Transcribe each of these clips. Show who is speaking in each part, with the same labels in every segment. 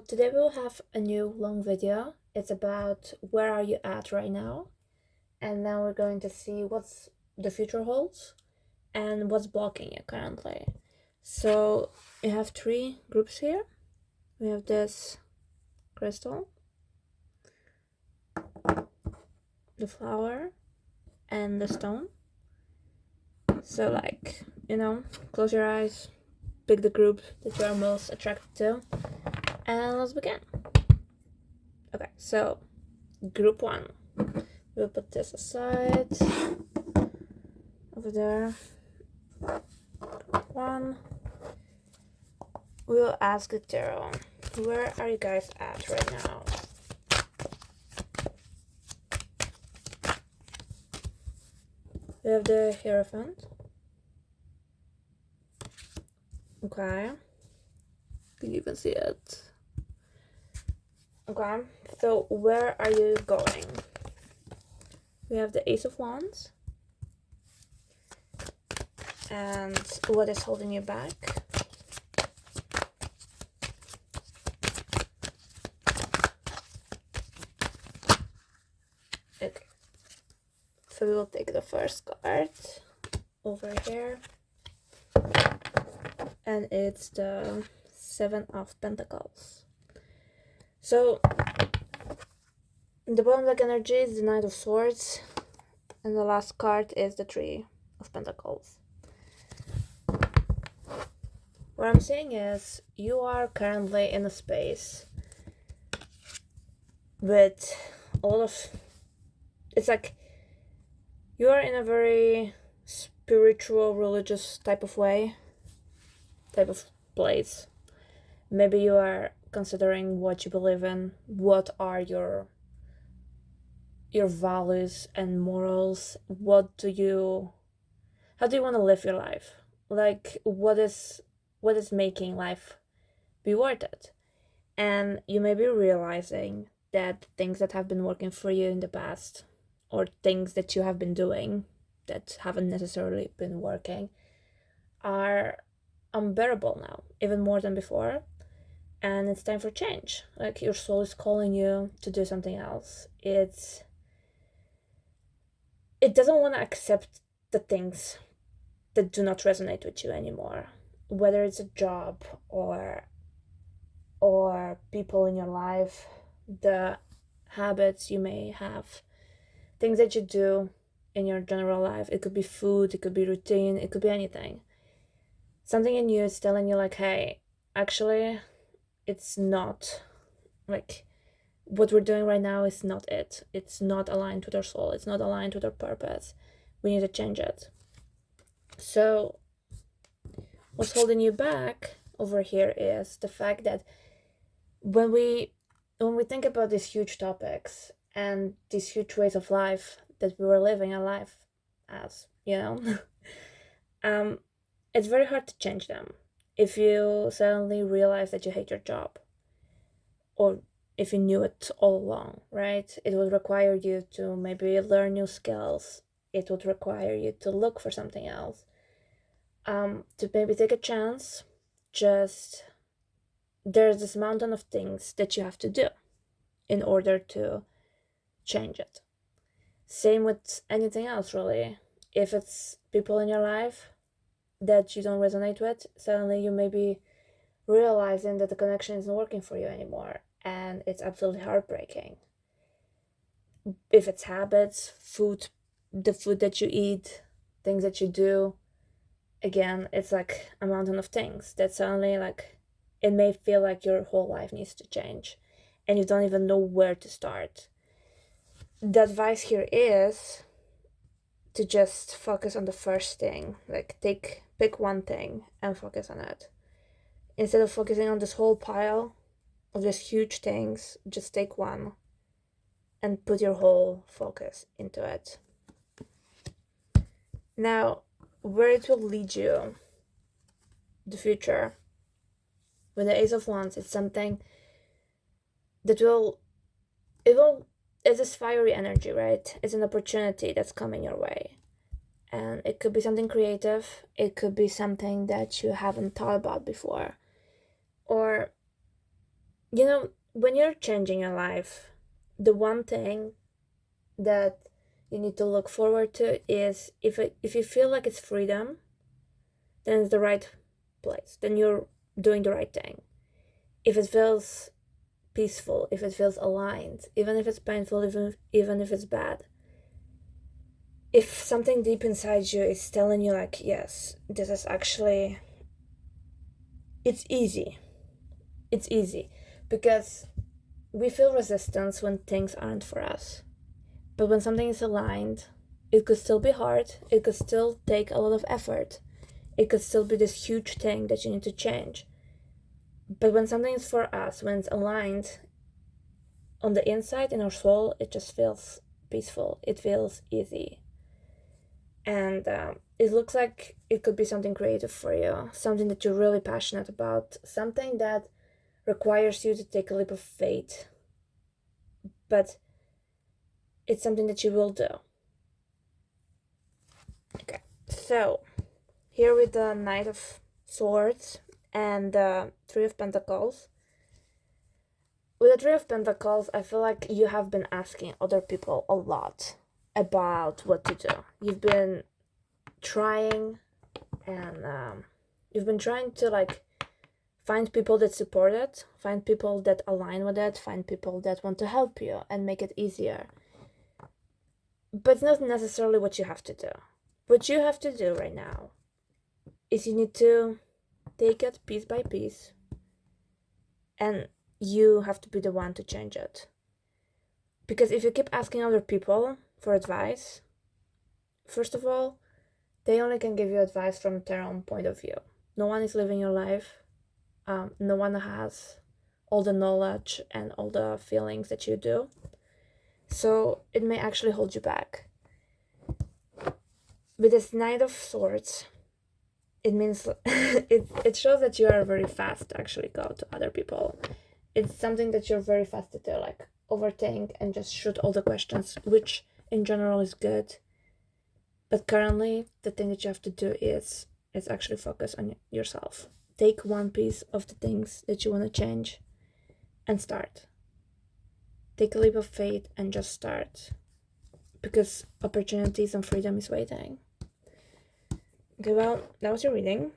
Speaker 1: Today we'll have a new long video. It's about where are you at right now, and now we're going to see what's the future holds and what's blocking you currently. So you have three groups here. We have this crystal, the flower, and the stone. So close your eyes, pick the group that you are most attracted to, and let's begin. Okay, so group one. We'll put this aside over there. One. We'll ask the tarot, where are you guys at right now? We have the Hierophant. Okay. Can you even see it? Okay, so where are you going? We have the Ace of Wands. And what is holding you back? Okay. So we will take the first card over here. And it's the Seven of Pentacles. So the bottom deck energy is the Knight of Swords. And the last card is the Three of Pentacles. What I'm saying is you are currently in a space with a lot of, it's like you are in a very spiritual, religious type of place. Maybe you are considering what you believe in, what are your values and morals, how do you want to live your life, like what is making life be worth it. And you may be realizing that things that have been working for you in the past, or things that you have been doing that haven't necessarily been working, are unbearable now, even more than before. And it's time for change. Like your soul is calling you to do something else. It doesn't want to accept the things that do not resonate with you anymore, whether it's a job or people in your life, the habits you may have, things that you do in your general life. It could be food, it could be routine, it could be anything. Something in you is telling you like, hey, actually it's not, like, what we're doing right now is not it. It's not aligned with our soul. It's not aligned with our purpose. We need to change it. So what's holding you back over here is the fact that when we think about these huge topics and these huge ways of life that we were living our life as, it's very hard to change them. If you suddenly realize that you hate your job, or if you knew it all along, right? It would require you to maybe learn new skills. It would require you to look for something else, to maybe take a chance. Just there's this mountain of things that you have to do in order to change it. Same with anything else, really. If it's people in your life that you don't resonate with, suddenly you may be realizing that the connection isn't working for you anymore, and it's absolutely heartbreaking. If it's habits, food, the food that you eat, things that you do, again, it's like a mountain of things that suddenly, like, it may feel like your whole life needs to change and you don't even know where to start. The advice here is to just focus on the first thing. Like, pick one thing and focus on it. Instead of focusing on this whole pile of just huge things, just take one and put your whole focus into it. Now, where it will lead you, the future, with the Ace of Wands, it's something that it's this fiery energy, right? It's an opportunity that's coming your way. And it could be something creative. It could be something that you haven't thought about before. Or When you're changing your life, the one thing that you need to look forward to is if you feel like it's freedom, then it's the right place. Then you're doing the right thing. If it feels peaceful, if it feels aligned, even if it's painful, even if it's bad, if something deep inside you is telling you like, yes, this is actually, it's easy. It's easy because we feel resistance when things aren't for us. But when something is aligned, it could still be hard, it could still take a lot of effort, it could still be this huge thing that you need to change. But when something is for us, when it's aligned on the inside, in our soul, it just feels peaceful, it feels easy. And it looks like it could be something creative for you, something that you're really passionate about, something that requires you to take a leap of faith, but it's something that you will do. Okay, so here with the Knight of Swords and the Three of Pentacles. With the Three of Pentacles, I feel like you have been asking other people a lot about what to do. You've been trying, and you've been trying to like find people that support it, find people that align with it, find people that want to help you and make it easier. But it's not necessarily what you have to do. What you have to do right now is you need to take it piece by piece, and you have to be the one to change it. Because if you keep asking other people for advice, first of all, they only can give you advice from their own point of view. No one is living your life. No one has all the knowledge and all the feelings that you do. So it may actually hold you back. With this Knight of Swords, it means it shows that you are very fast to actually go to other people. It's something that you're very fast to do, like overthink and just shoot all the questions, which in general is good. But currently, the thing that you have to do is actually focus on yourself. Take one piece of the things that you want to change and start. Take a leap of faith and just start. Because opportunities and freedom is waiting. Okay, well, that was your reading.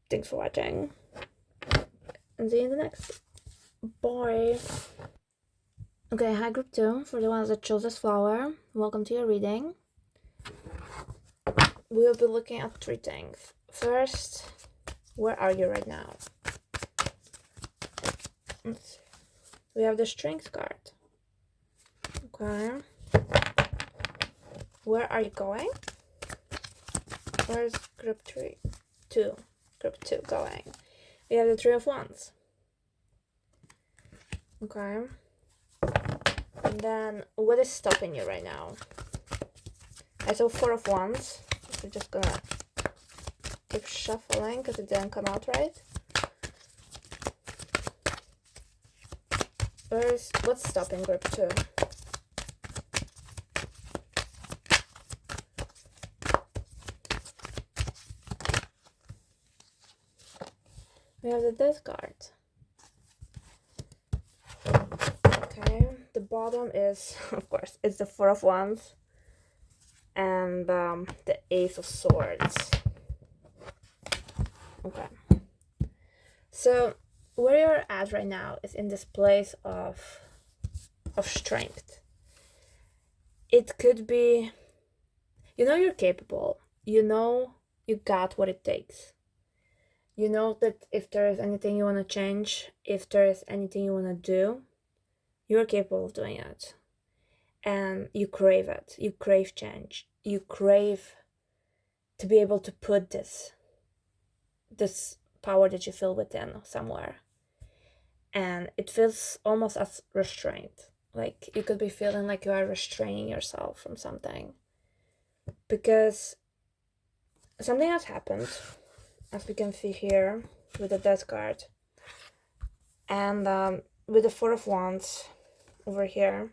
Speaker 1: Thanks for watching. And see you in the next. Bye. Okay, hi group 2. For the ones that chose this flower, welcome to your reading. We'll be looking at 3 things. First, where are you right now? Let's see. We have the Strength card. Okay. Where are you going? Where's group 3? 2. Group 2 going. We have the Three of Wands. Okay. And then, what is stopping you right now? I saw Four of Wands. So just gonna keep shuffling because it didn't come out right. What's stopping group 2? We have the Death card. Okay, the bottom is, of course, it's the Four of Wands and the Ace of Swords. Okay. So where you're at right now is in this place of strength. It could be, you're capable. You got what it takes. You know that if there is anything you want to change, if there is anything you want to do, you're capable of doing it. And you crave it. You crave change. You crave to be able to put this power that you feel within somewhere. And it feels almost as restraint. Like you could be feeling like you are restraining yourself from something. Because something has happened, as we can see here with the Death card. And with the Four of Wands over here,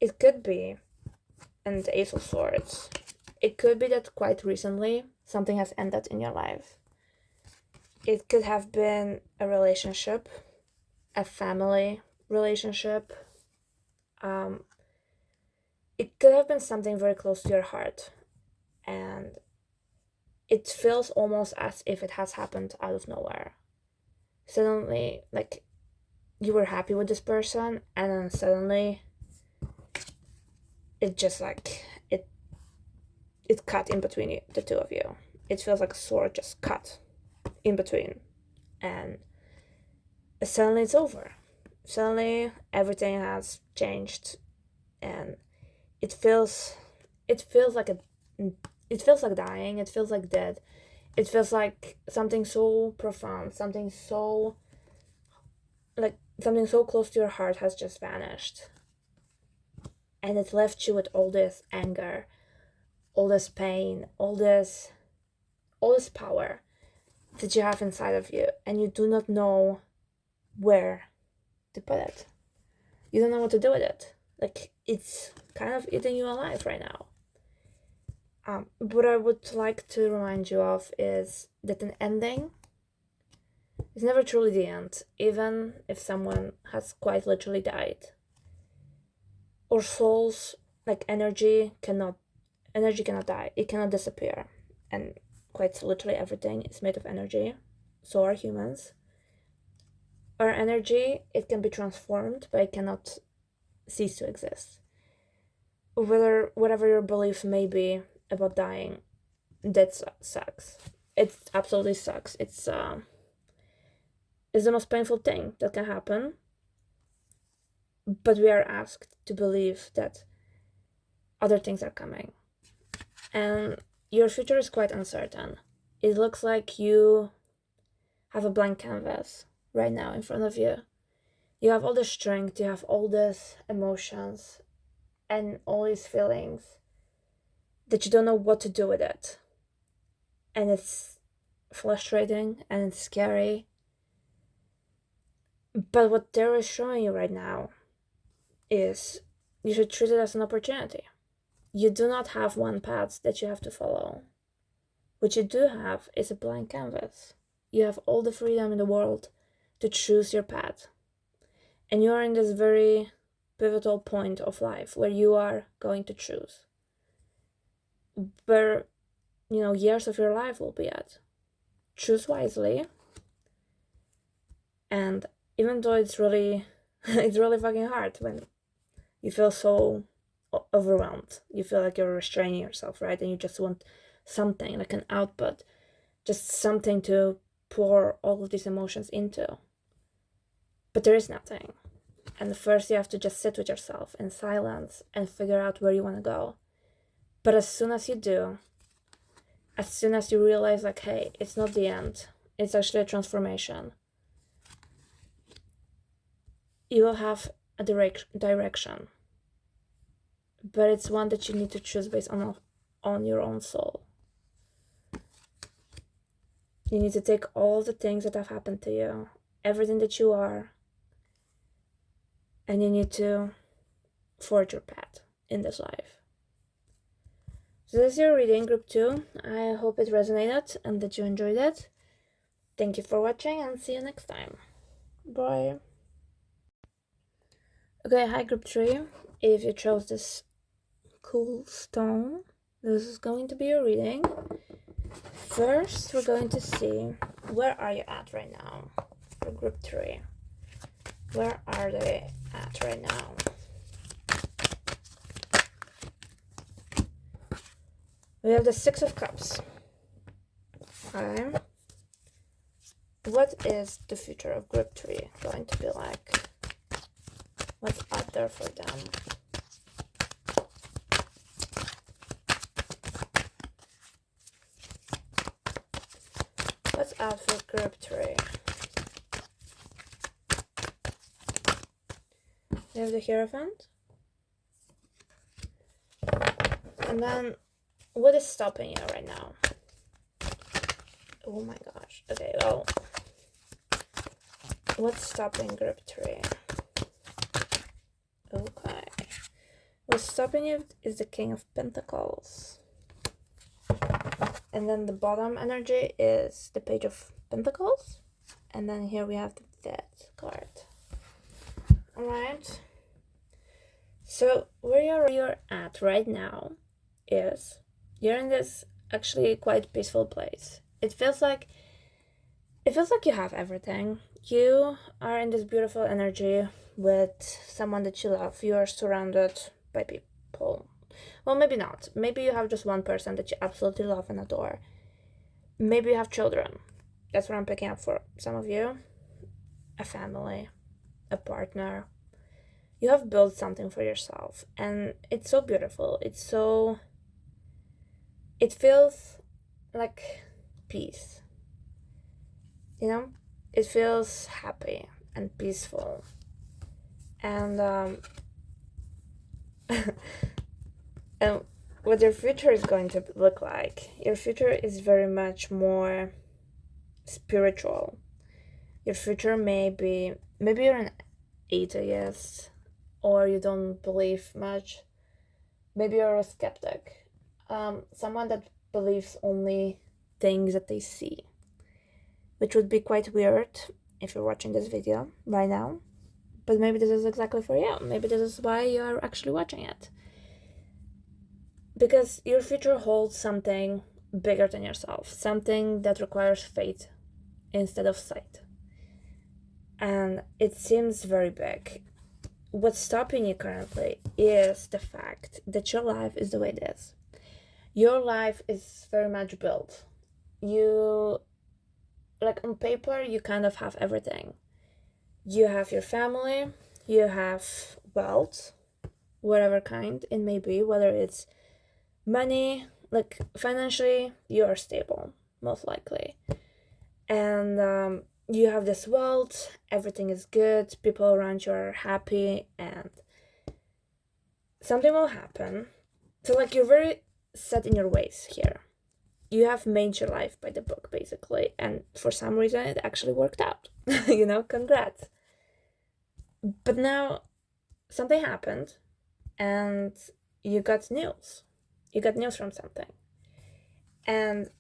Speaker 1: it could be, and the Ace of Swords, it could be that quite recently something has ended in your life. It could have been a relationship. a family relationship. Um, it could have been something very close to your heart, and it feels almost as if it has happened out of nowhere. Suddenly, like, you were happy with this person, and then suddenly it just like it cut in between you, the two of you. It feels like a sword just cut in between, and suddenly it's over. Suddenly everything has changed, and it feels it feels like a it feels like dying. It feels like dead. It feels like something so profound, something so close to your heart has just vanished, and it left you with all this anger, all this pain, all this power that you have inside of you, and you do not know where to put it. You don't know what to do with it. Like, it's kind of eating you alive right now. What I would like to remind you of is that an ending is never truly the end, even if someone has quite literally died. Our souls, like energy cannot die. It cannot disappear, and quite literally everything is made of energy. So are humans. Our energy, it can be transformed, but it cannot cease to exist. Whatever your beliefs may be about dying, that sucks. It absolutely sucks. It's the most painful thing that can happen. But we are asked to believe that other things are coming, and your future is quite uncertain. It looks like you have a blank canvas right now in front of you. You have all the strength, you have all these emotions and all these feelings that you don't know what to do with it. And it's frustrating and it's scary. But what Tarot is showing you right now is you should treat it as an opportunity. You do not have one path that you have to follow. What you do have is a blank canvas. You have all the freedom in the world to choose your path. And you are in this very pivotal point of life where you are going to choose. Where, years of your life will be at. Choose wisely. And even though it's really it's really fucking hard when you feel so overwhelmed, you feel like you're restraining yourself, right? And you just want something like an output, just something to pour all of these emotions into. But there is nothing. And first you have to just sit with yourself in silence and figure out where you want to go. But as soon as you do, as soon as you realize, like, hey, it's not the end, it's actually a transformation, you will have a direction. But it's one that you need to choose based on your own soul. You need to take all the things that have happened to you, everything that you are, and you need to forge your path in this life. So this is your reading, group 2. I hope it resonated and that you enjoyed it. Thank you for watching and see you next time. Bye. Okay, hi group 3. If you chose this cool stone, this is going to be your reading. First, we're going to see where are you at right now for group 3. Where are they at right now? We have the Six of Cups. Okay. What is the future of group 3 going to be like? What's out there for them? What's out for group 3? We have the Hierophant. And then, what is stopping you right now? Oh my gosh. Okay, well, what's stopping group 3? Okay. What's stopping you is the King of Pentacles. And then the bottom energy is the Page of Pentacles. And then here we have the Death card. All right. So where you're at right now is you're in this actually quite peaceful place. It feels like you have everything. You are in this beautiful energy with someone that you love. You are surrounded by people. Well, maybe not. Maybe you have just one person that you absolutely love and adore. Maybe you have children. That's what I'm picking up for some of you. A family, a partner. You have built something for yourself, and it's so beautiful. It feels like peace, you know? It feels happy and peaceful. And and what your future is going to look like. Your future is very much more spiritual. Your future maybe you're an atheist or you don't believe much. Maybe you're a skeptic. Someone that believes only things that they see, which would be quite weird if you're watching this video right now. But maybe this is exactly for you. Maybe this is why you're actually watching it. Because your future holds something bigger than yourself, something that requires faith instead of sight. And it seems very big. What's stopping you currently is the fact that your life is the way it is. Your life is very much built. You, like on paper, you kind of have everything. You have your family, you have wealth, whatever kind it may be, whether it's money, like financially, you are stable, most likely. And you have this wealth, everything is good, people around you are happy, and something will happen. So, like, you're very set in your ways here. You have made your life by the book, basically, and for some reason, it actually worked out. Congrats. But now, something happened, and you got news. You got news from something. And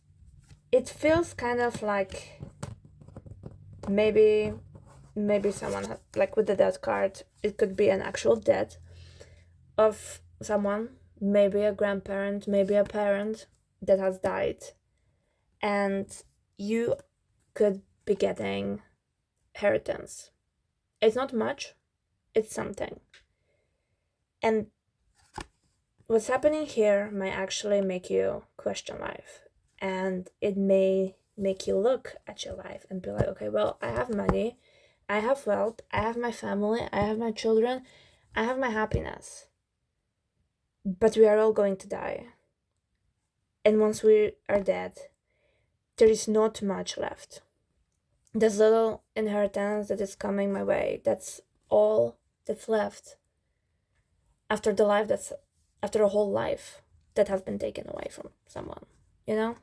Speaker 1: it feels kind of like maybe someone like with the death card, it could be an actual death of someone, maybe a grandparent, maybe a parent that has died, and you could be getting inheritance. It's not much, it's something. And what's happening here might actually make you question life, and it may make you look at your life and be like, okay, well, I have money, I have wealth, I have my family, I have my children, I have my happiness, but we are all going to die. And once we are dead, there is not much left. There's little inheritance that is coming my way. That's all that's left after after a whole life that has been taken away from someone, you know?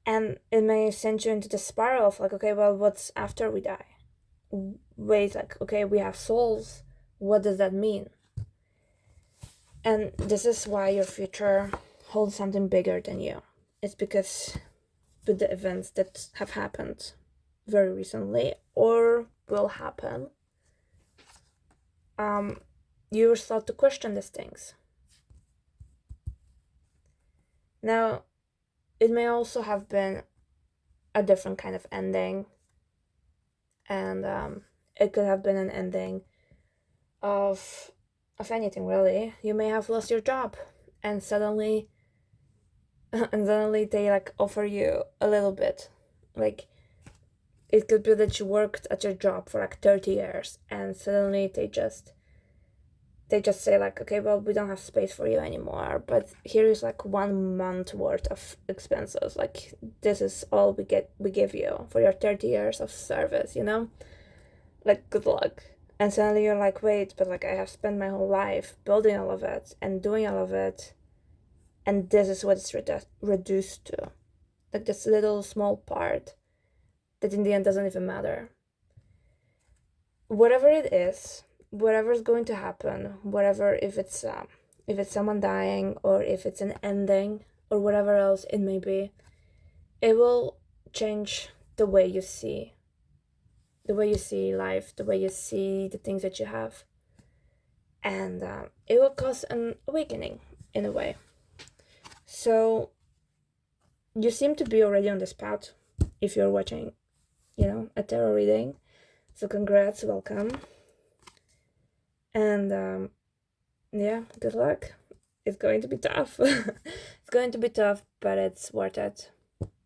Speaker 1: And it may send you into the spiral of like, okay, well, what's after we die? Wait, like, okay, we have souls. What does that mean? And this is why your future holds something bigger than you. It's because with the events that have happened very recently or will happen, you will start to question these things. Now, it may also have been a different kind of ending, and it could have been an ending of anything really. You may have lost your job, and suddenly they like offer you a little bit, like it could be that you worked at your job for like 30 years and suddenly they just say like, okay, well, we don't have space for you anymore, but here is like 1 month worth of expenses, like this is all we give you for your 30 years of service, like good luck. And suddenly you're like, wait, but like I have spent my whole life building all of it and doing all of it, and this is what it's reduced to, like this little small part that in the end doesn't even matter. Whatever it is, whatever is going to happen, whatever, if it's someone dying or if it's an ending or whatever else it may be, it will change the way you see the way you see life, the way you see the things that you have. And it will cause an awakening in a way. So you seem to be already on this path if you're watching, a tarot reading. So congrats, welcome. And yeah, good luck. It's going to be tough. It's going to be tough, but it's worth it.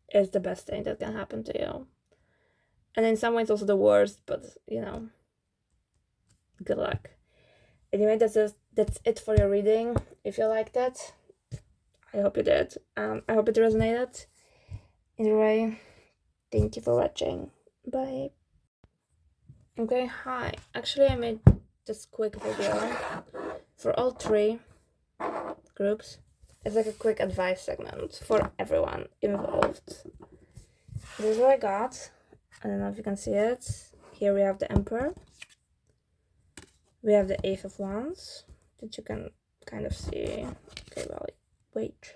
Speaker 1: It's the best thing that can happen to you. And in some ways also the worst, but good luck. Anyway, that's it for your reading. If you liked it, I hope you did. I hope it resonated. Either way, thank you for watching. Bye. Okay, hi. Actually, I made this quick video for all three groups. It's like a quick advice segment for everyone involved. This is what I got. I don't know if you can see it. Here we have the Emperor. We have the Eight of Wands that you can kind of see. Okay, well, wait.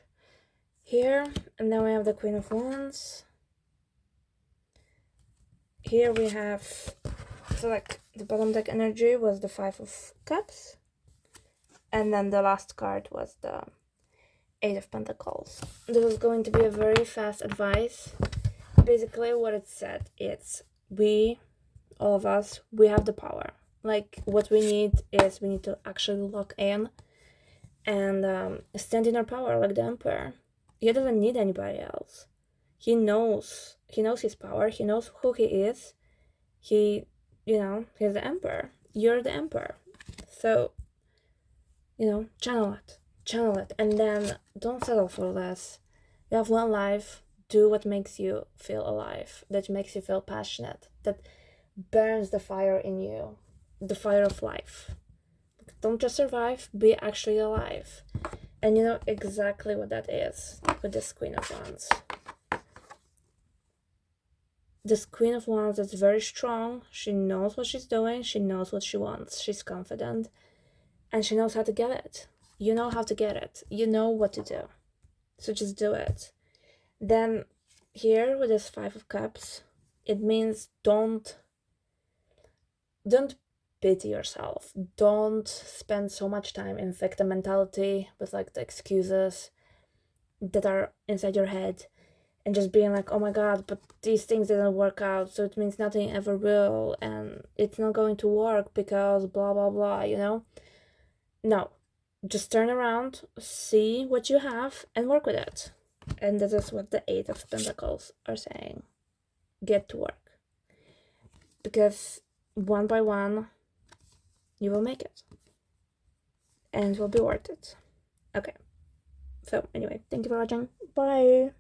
Speaker 1: Here, and then we have the Queen of Wands. Here we have, so like the bottom deck energy was the Five of Cups. And then the last card was the Eight of Pentacles. This is going to be a very fast advice. Basically what it said is all of us, we have the power. Like what we need is we need to actually lock in and stand in our power like the Emperor. He doesn't need anybody else. He knows his power. He knows who he is. He's the Emperor. You're the Emperor. So, channel it. And then don't settle for less. You have one life. Do what makes you feel alive, that makes you feel passionate, that burns the fire in you, the fire of life. Don't just survive, be actually alive. And you know exactly what that is with this Queen of Wands. This Queen of Wands is very strong. She knows what she's doing. She knows what she wants. She's confident. And she knows how to get it. You know how to get it. You know what to do. So just do it. Then here with this Five of Cups, it means don't pity yourself. Don't spend so much time in victim mentality with like the excuses that are inside your head and just being like, oh my god, but these things didn't work out, so it means nothing ever will, and it's not going to work because blah blah blah, No, just turn around, see what you have, and work with it. And this is what the Eight of Pentacles are saying. Get to work. Because one by one, you will make it. And it will be worth it. Okay. So, anyway, thank you for watching. Bye!